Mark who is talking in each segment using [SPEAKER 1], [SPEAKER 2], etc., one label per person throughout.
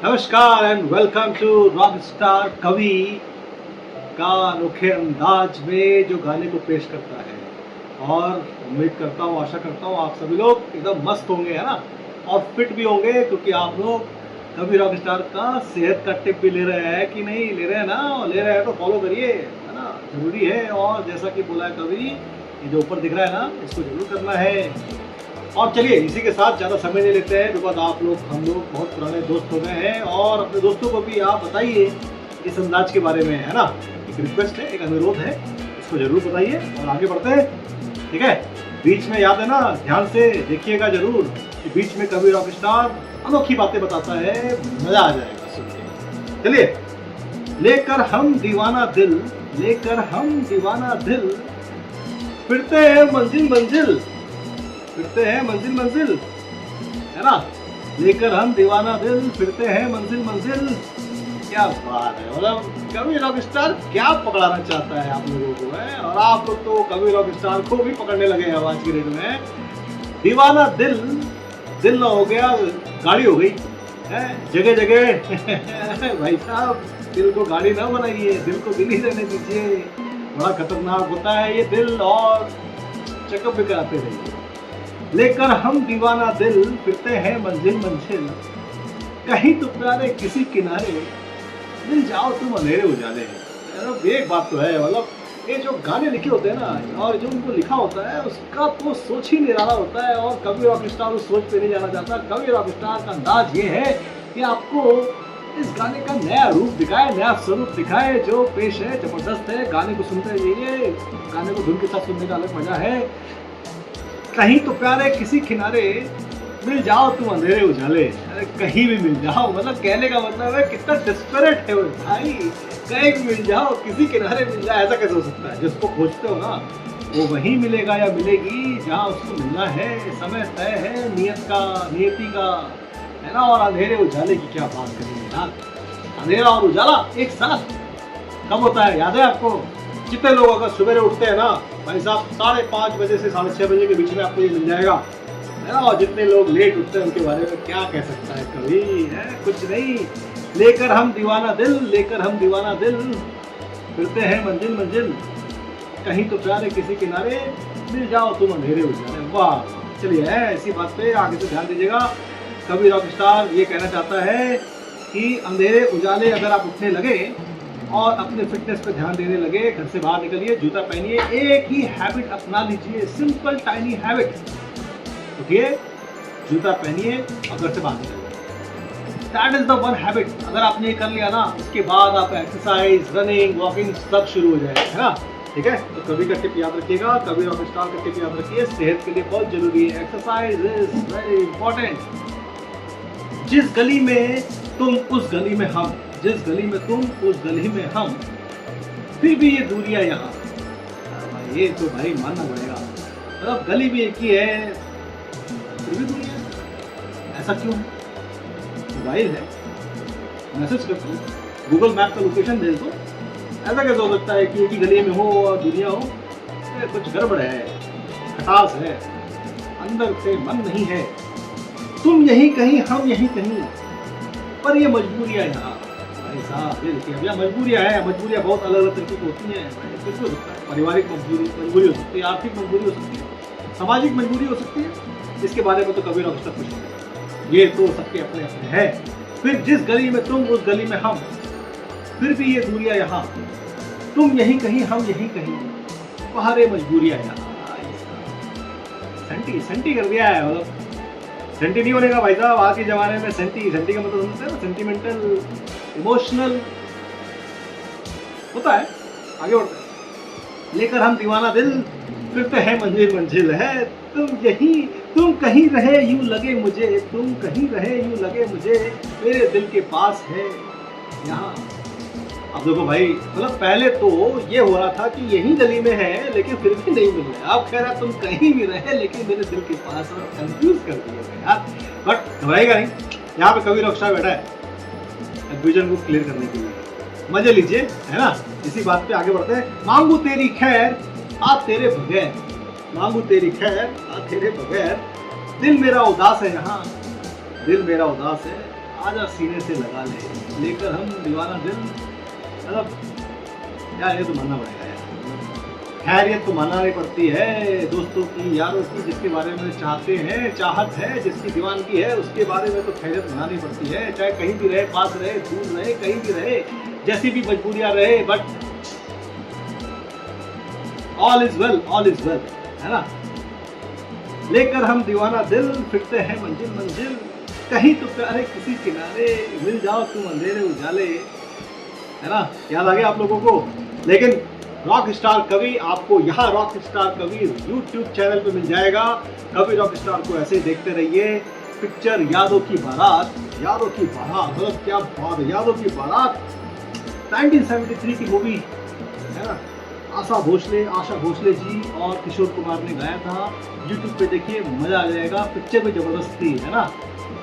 [SPEAKER 1] नमस्कार and welcome to rock star Kavi का अनोखे अंदाज में जो गाने को पेश करता है। और उम्मीद करता हूँ, आशा करता हूँ आप सभी लोग एकदम मस्त होंगे, है ना, और फिट भी होंगे, क्योंकि आप लोग कवि रॉक स्टार का सेहत का टिप भी ले रहे हैं कि नहीं ले रहे हैं ना, और ले रहे हैं तो फॉलो करिए, है ना, जरूरी है। और जैसा कि बोला है कवि, ये जो ऊपर दिख रहा है ना, इसको जरूर करना है। और चलिए इसी के साथ ज़्यादा समय नहीं लेते हैं, बिकॉज आप लोग हम लोग बहुत पुराने दोस्त हो गए हैं, और अपने दोस्तों को भी आप बताइए इस अंदाज के बारे में, है ना। एक रिक्वेस्ट है, एक अनुरोध है, इसको जरूर बताइए और आगे बढ़ते हैं, ठीक है। बीच में याद है ना, ध्यान से देखिएगा जरूर कि बीच में कवि रॉक स्टार अनोखी बातें बताता है, मजा आ जाएगा सुन के। चलिए, लेकर हम दीवाना दिल, लेकर हम दीवाना दिल, फिरते हैं मंजिल मंजिल, फिरते हैं मंजिल मंजिल, है ना। लेकर हम दीवाना दिल, फिरते हैं मंजिल मंजिल। क्या बात है, मतलब कवि रॉक स्टार क्या पकड़ाना चाहता है आप लोगों को, है। और आप लोग तो कवि रॉक स्टार को भी पकड़ने लगे हैं आज की डेट में। दीवाना दिल, दिल ना हो गया गाड़ी हो गई है जगह जगह। भाई साहब, दिल को गाड़ी ना बनाइए, दिल को दिल ही रहने दीजिए। बड़ा खतरनाक होता है ये दिल, और चेकअप भी कराते रहिए। लेकर हम दीवाना दिल, फिरते हैं मंजिल मंजिल, कहीं तो प्यारे किसी किनारे, मिल जाओ तुम अंधेरे उजाले। एक बात तो है, मतलब ये जो गाने लिखे होते हैं ना, और जो उनको लिखा होता है, उसका तो सोच ही निराला होता है। और कवि रॉक स्टार उस सोच पे नहीं जाना चाहता। कवि रॉक स्टार का अंदाज ये है कि आपको इस गाने का नया रूप दिखाए, नया स्वरूप दिखाए, जो पेश है जबरदस्त है। गाने को सुनते रहिए, गाने को धुन के साथ सुनने का अलग मजा है। कहीं तो प्यारे किसी किनारे, मिल जाओ तुम अंधेरे उजाले। अरे कहीं भी मिल जाओ, मतलब कहने का मतलब है कितना डिस्परेट है वो भाई। कहीं भी मिल जाओ, किसी किनारे मिल जाए, ऐसा कैसे हो सकता है। जिसको खोजते हो ना, वो वहीं मिलेगा या मिलेगी जहाँ उसको मिलना है। समय तय है नियत का, नियति का, है ना। और अंधेरे उजाले की क्या बात करेंगे यार। अंधेरा और उजाला एक साथ कब होता है, याद है आपको। जितने लोग अगर सुबह उठते हैं ना भाई साहब, 5:30 बजे से 6:30 बजे के बीच में आपको ये मिल जाएगा, है ना। और जितने लोग लेट उठते हैं उनके बारे में क्या कह सकता है कभी, है कुछ नहीं। लेकर हम दीवाना दिल, लेकर हम दीवाना दिल, फिरते हैं मंजिल मंजिल, कहीं तो प्यारे किसी किनारे, मिल जाओ तुम अंधेरे उजाले। वाह, चलिए ऐसी बात पे आगे से ध्यान दीजिएगा। कवि रॉक स्टार ये कहना चाहता है कि अंधेरे उजाले अगर आप उठने लगे और अपने फिटनेस पे ध्यान देने लगे, घर से बाहर निकलिए, जूता पहनिए, एक ही हैबिट अपना लीजिए, सिंपल टाइनी हैबिट। उठिए, जूता पहनिए और घर से बाहर निकलिए। That is the one habit. अगर आपने ये कर लिया ना, उसके बाद आप एक्सरसाइज, रनिंग, वॉकिंग सब शुरू हो जाएगा, है ना। ठीक है, तो कवि का टिप याद रखिएगा, कवि रॉक स्टार का टिप याद रखिए। सेहत के लिए बहुत जरूरी है, एक्सरसाइज इज वेरी इंपॉर्टेंट। जिस गली में तुम उस गली में हम, जिस गली में तुम उस गली में हम, फिर भी ये दूरियां यहाँ। ये तो भाई मानना पड़ेगा, मतलब गली भी एक ही है, फिर भी दूरियां। ऐसा क्यों है? मोबाइल है, मैसेज कर दो, गूगल मैप का लोकेशन भेज दो। ऐसा कैसे हो सकता है कि एक ही गली में हो और दुनिया हो। कुछ गड़बड़ है, खटास है, अंदर से मन नहीं है। तुम यहीं कहीं, हम यहीं कहीं, पर ये मजबूरियां यहाँ। साहब ये देखिए, अब मजबूरियां है, मजबूरियां बहुत अलग अलग तरीके की होती हैं। कुछ हो सकता है, पारिवारिक मजबूरी हो सकती है, आर्थिक मजबूरी हो सकती है, सामाजिक मजबूरी हो सकती है। इसके बारे में तो कवि रॉक स्टार कुछ नहीं, ये तो सबके अपने अपने हैं। फिर जिस गली में तुम उस गली में हम, फिर भी ये दूरियां यहाँ। तुम यहीं कहीं, हम यहीं कहीं, पहाड़े मजबूरियां यहाँ। सेंटी सेंटी कर दिया है, मतलब सेंटी नहीं होने का भाई साहब। आज के जमाने में सेंटी, सेंटी का मतलब समझते हैं ना, सेंटिमेंटल, इमोशनल होता है। आगे बढ़ते हैं। लेकर हम दीवाना दिल, फिरते हैं मंजिल मंजिल, है तुम कहीं रहे यूं लगे मुझे, तुम कहीं रहे यूं लगे मुझे, मेरे दिल के पास है यहाँ। अब देखो भाई, मतलब पहले तो ये हो रहा था कि यही गली में है, लेकिन फिर भी नहीं मिल रहा। अब कह रहा तुम कहीं भी रहे लेकिन मेरे दिल के पास, और कंफ्यूज कर दिया यार। बट घबराएगा नहीं, यहाँ पे कवि रॉक स्टार बैठा है कंफ्यूजन को क्लियर करने के लिए। मजे लीजिए, है ना। इसी बात पे आगे बढ़ते हैं। मांगू तेरी खैर आ तेरे बगैर, मांगू तेरी खैर आ तेरे बगैर, दिल मेरा उदास है यहाँ, दिल मेरा उदास है, आजा सीने से लगा ले, लेकर हम दीवाना दिल। मतलब यार ये तो मानना पड़ेगा यार, खैरियत तो मानना नहीं पड़ती है दोस्तों की, यारों की, जिसके बारे में चाहते हैं, चाहत है, जिसकी दीवानगी है, उसके बारे में तो खैरियत मनानी पड़ती है, चाहे कहीं भी रहे, पास रहे, दूर रहे, कहीं भी रहे, जैसी भी मजबूरियां रहे, but all is well, all is well, है ना। लेकर हम दीवाना दिल, फिरते हैं मंजिल मंजिल, कहीं तो प्यारे किसी किनारे, मिल जाओ तुम अंधेरे उजाले, है ना। याद आ गया आप लोगों को। लेकिन रॉक स्टार कवि आपको यहाँ रॉक स्टार कवि यूट्यूब चैनल पे मिल जाएगा। कवि रॉक स्टार को ऐसे ही देखते रहिए। पिक्चर यादों की बारात, यादों की बारात, मतलब क्या बात है, यादों की बारात 1973 की मूवी है ना। आशा भोसले जी और किशोर कुमार ने गाया था। यूट्यूब पे देखिए, मजा आ जाएगा। पिक्चर में जबरदस्त थी, है ना।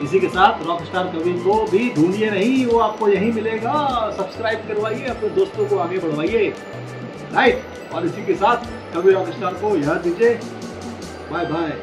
[SPEAKER 1] इसी के साथ रॉक स्टार कवि को भी ढूंढिए नहीं, वो आपको यहीं मिलेगा। सब्सक्राइब करवाइए, अपने दोस्तों को आगे बढ़वाइए, राइट। और इसी के साथ कवि रॉक स्टार को याद दीजिए। Bye bye.